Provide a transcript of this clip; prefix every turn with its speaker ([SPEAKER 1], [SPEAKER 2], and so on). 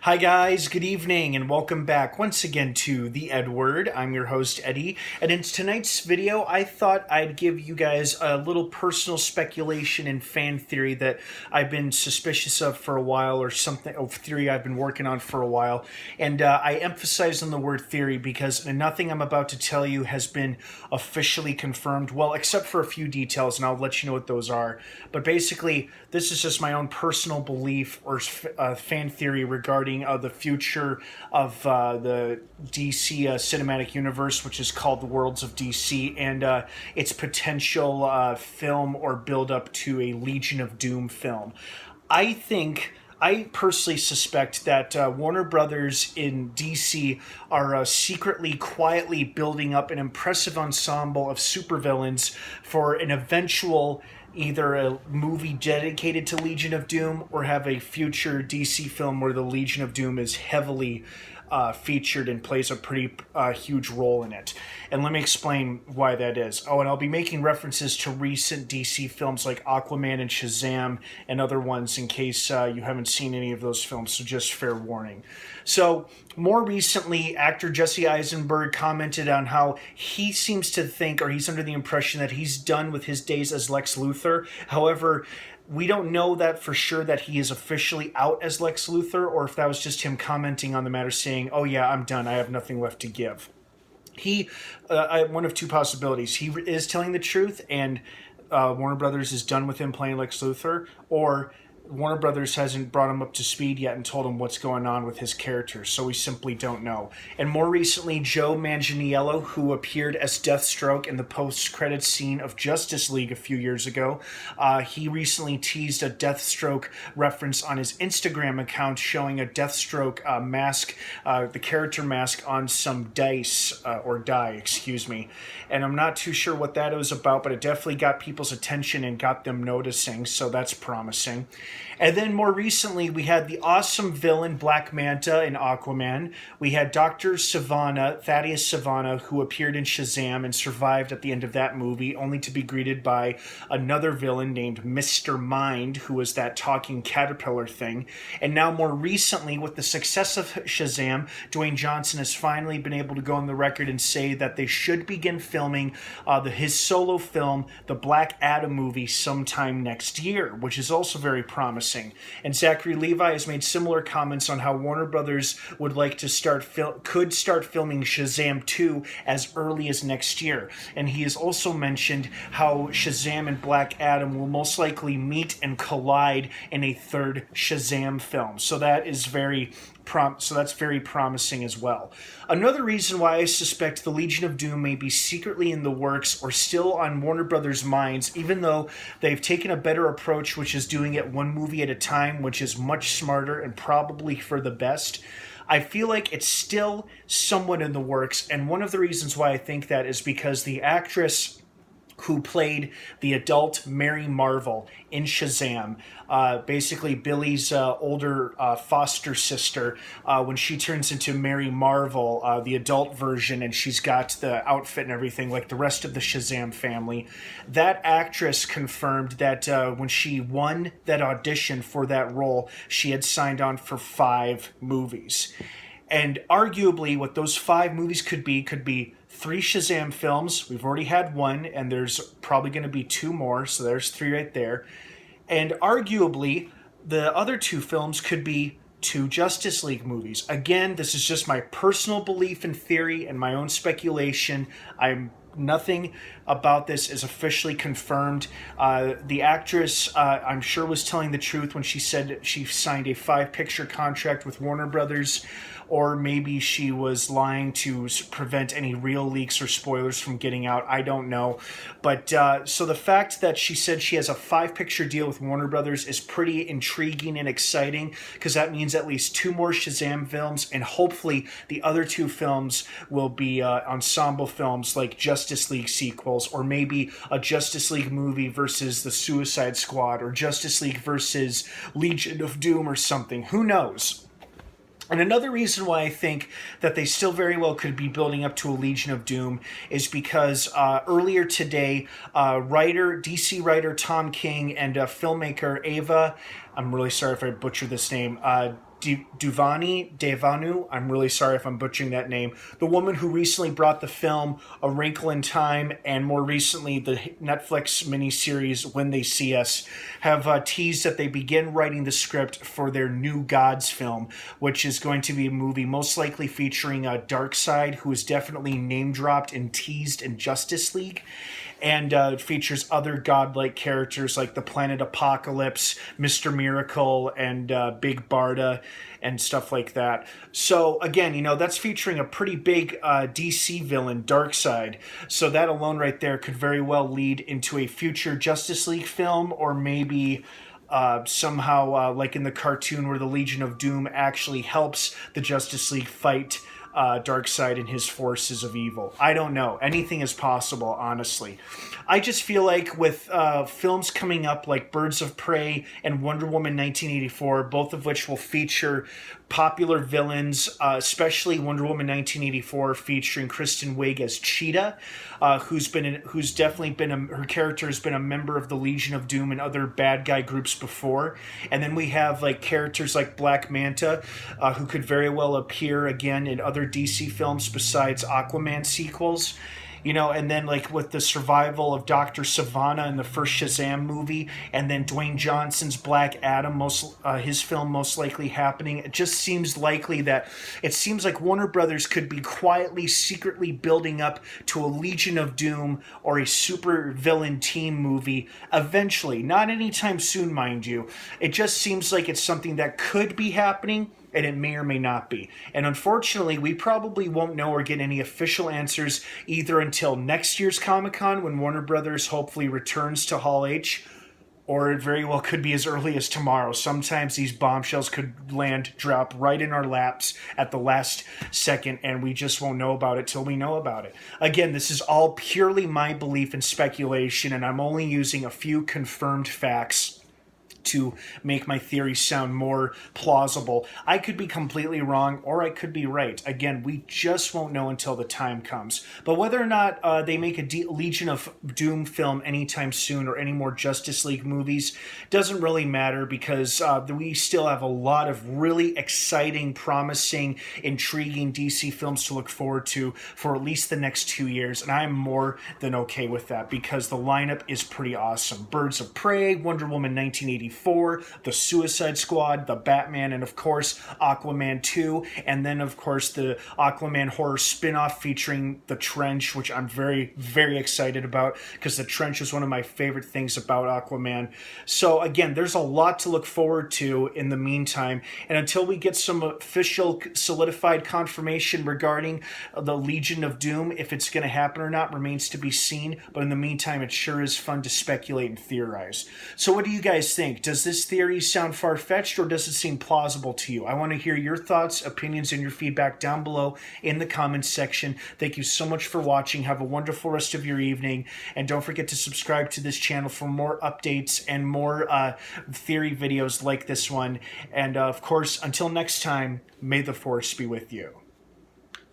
[SPEAKER 1] Hi guys, good evening and welcome back once again to the EdWord. I'm your host Eddie, and in tonight's video I thought I'd give you guys a little personal speculation and fan theory that I've been suspicious of for a while, or something, a theory I've been working on for a while. And I emphasize on the word theory because nothing I'm about to tell you has been officially confirmed, well, except for a few details, and I'll let you know what those are. But basically, this is just my own personal belief or fan theory regarding the future of the DC cinematic universe, which is called the Worlds of DC, and its potential film or build up to a Legion of Doom film. I personally suspect that Warner Brothers in DC are secretly, quietly building up an impressive ensemble of supervillains for an eventual either a movie dedicated to Legion of Doom or have a future DC film where the Legion of Doom is heavily featured and plays a pretty huge role in it. And let me explain why that is. Oh, and I'll be making references to recent DC films like Aquaman and Shazam and other ones in case you haven't seen any of those films, so just fair warning. So, more recently, actor Jesse Eisenberg commented on how he seems to think, or he's under the impression that he's done with his days as Lex Luthor. However, we don't know that for sure that he is officially out as Lex Luthor, or if that was just him commenting on the matter saying, oh yeah, I'm done, I have nothing left to give. One of two possibilities. He is telling the truth and Warner Brothers is done with him playing Lex Luthor, or Warner Brothers hasn't brought him up to speed yet and told him what's going on with his character, so we simply don't know. And more recently, Joe Manganiello, who appeared as Deathstroke in the post-credits scene of Justice League a few years ago, he recently teased a Deathstroke reference on his Instagram account showing a Deathstroke mask, the character mask, on some dice, or die, excuse me. And I'm not too sure what that was about, but it definitely got people's attention and got them noticing, so that's promising. And then more recently, we had the awesome villain Black Manta in Aquaman. We had Dr. Sivana, Thaddeus Sivana, who appeared in Shazam and survived at the end of that movie, only to be greeted by another villain named Mr. Mind, who was that talking caterpillar thing. And now more recently, with the success of Shazam, Dwayne Johnson has finally been able to go on the record and say that they should begin filming his solo film, the Black Adam movie, sometime next year, which is also very promising. And Zachary Levi has made similar comments on how Warner Brothers would like to could start filming Shazam 2 as early as next year. And he has also mentioned how Shazam and Black Adam will most likely meet and collide in a third Shazam film. So that is that's very promising as well. Another reason why I suspect the Legion of Doom may be secretly in the works or still on Warner Brothers' minds, even though they've taken a better approach, which is doing it one movie at a time, which is much smarter and probably for the best. I feel like it's still somewhat in the works, and one of the reasons why I think that is because the actress who played the adult Mary Marvel in Shazam, basically Billy's older foster sister, when she turns into Mary Marvel, the adult version, and she's got the outfit and everything like the rest of the Shazam family. That actress confirmed that when she won that audition for that role, she had signed on for 5 movies. And arguably what those 5 movies could be 3 Shazam films. We've already had 1, and there's probably going to be 2 more, so there's 3 right there. And arguably, the other 2 films could be 2 Justice League movies. Again, this is just my personal belief and theory and my own speculation. Nothing about this is officially confirmed. The actress, I'm sure, was telling the truth when she said she signed a 5-picture contract with Warner Brothers, or maybe she was lying to prevent any real leaks or spoilers from getting out. I don't know. But so the fact that she said she has a 5-picture deal with Warner Brothers is pretty intriguing and exciting, because that means at least 2 more Shazam films, and hopefully the other 2 films will be ensemble films like Justice League sequels, or maybe a Justice League movie versus the Suicide Squad, or Justice League versus Legion of Doom or something. Who knows? And another reason why I think that they still very well could be building up to a Legion of Doom is because earlier today, DC writer Tom King and filmmaker Ava, I'm really sorry if I butchered this name, Devanu, I'm really sorry if I'm butchering that name, the woman who recently brought the film A Wrinkle in Time and more recently the Netflix miniseries When They See Us, have teased that they begin writing the script for their New Gods film, which is going to be a movie most likely featuring Darkseid, who is definitely name-dropped and teased in Justice League. And it features other godlike characters like the Planet Apocalypse, Mr. Miracle, and Big Barda, and stuff like that. So again, you know, that's featuring a pretty big DC villain, Darkseid. So that alone right there could very well lead into a future Justice League film, or maybe somehow like in the cartoon where the Legion of Doom actually helps the Justice League fight Darkseid and his forces of evil. I don't know. Anything is possible, honestly. I just feel like with films coming up like Birds of Prey and Wonder Woman 1984, both of which will feature popular villains, especially Wonder Woman 1984 featuring Kristen Wiig as Cheetah, who's definitely been her character has been a member of the Legion of Doom and other bad guy groups before. And then we have like characters like Black Manta, who could very well appear again in other DC films besides Aquaman sequels. You know, and then like with the survival of Dr. Sivana in the first Shazam movie, and then Dwayne Johnson's Black Adam, his film most likely happening, it just seems likely that it seems like Warner Brothers could be quietly, secretly building up to a Legion of Doom or a super villain team movie eventually. Not anytime soon, mind you. It just seems like it's something that could be happening, and it may or may not be. And unfortunately, we probably won't know or get any official answers either until next year's Comic-Con, when Warner Brothers hopefully returns to Hall H, or it very well could be as early as tomorrow. Sometimes these bombshells could drop right in our laps at the last second, and we just won't know about it till we know about it. Again, this is all purely my belief and speculation, and I'm only using a few confirmed facts to make my theory sound more plausible. I could be completely wrong, or I could be right. Again, we just won't know until the time comes. But whether or not they make a Legion of Doom film anytime soon, or any more Justice League movies, doesn't really matter, because we still have a lot of really exciting, promising, intriguing DC films to look forward to for at least the next 2 years, and I'm more than okay with that, because the lineup is pretty awesome. Birds of Prey, Wonder Woman 1984, the Suicide Squad, the Batman, and of course Aquaman 2, and then of course the Aquaman horror spin-off featuring The Trench, which I'm very, very excited about, because The Trench is one of my favorite things about Aquaman. So again, there's a lot to look forward to in the meantime, and until we get some official solidified confirmation regarding the Legion of Doom, if it's going to happen or not remains to be seen. But in the meantime, it sure is fun to speculate and theorize. So what do you guys think? Does this theory sound far-fetched, or does it seem plausible to you? I want to hear your thoughts, opinions, and your feedback down below in the comments section. Thank you so much for watching. Have a wonderful rest of your evening, and don't forget to subscribe to this channel for more updates and more theory videos like this one. And of course, until next time, may the Force be with you.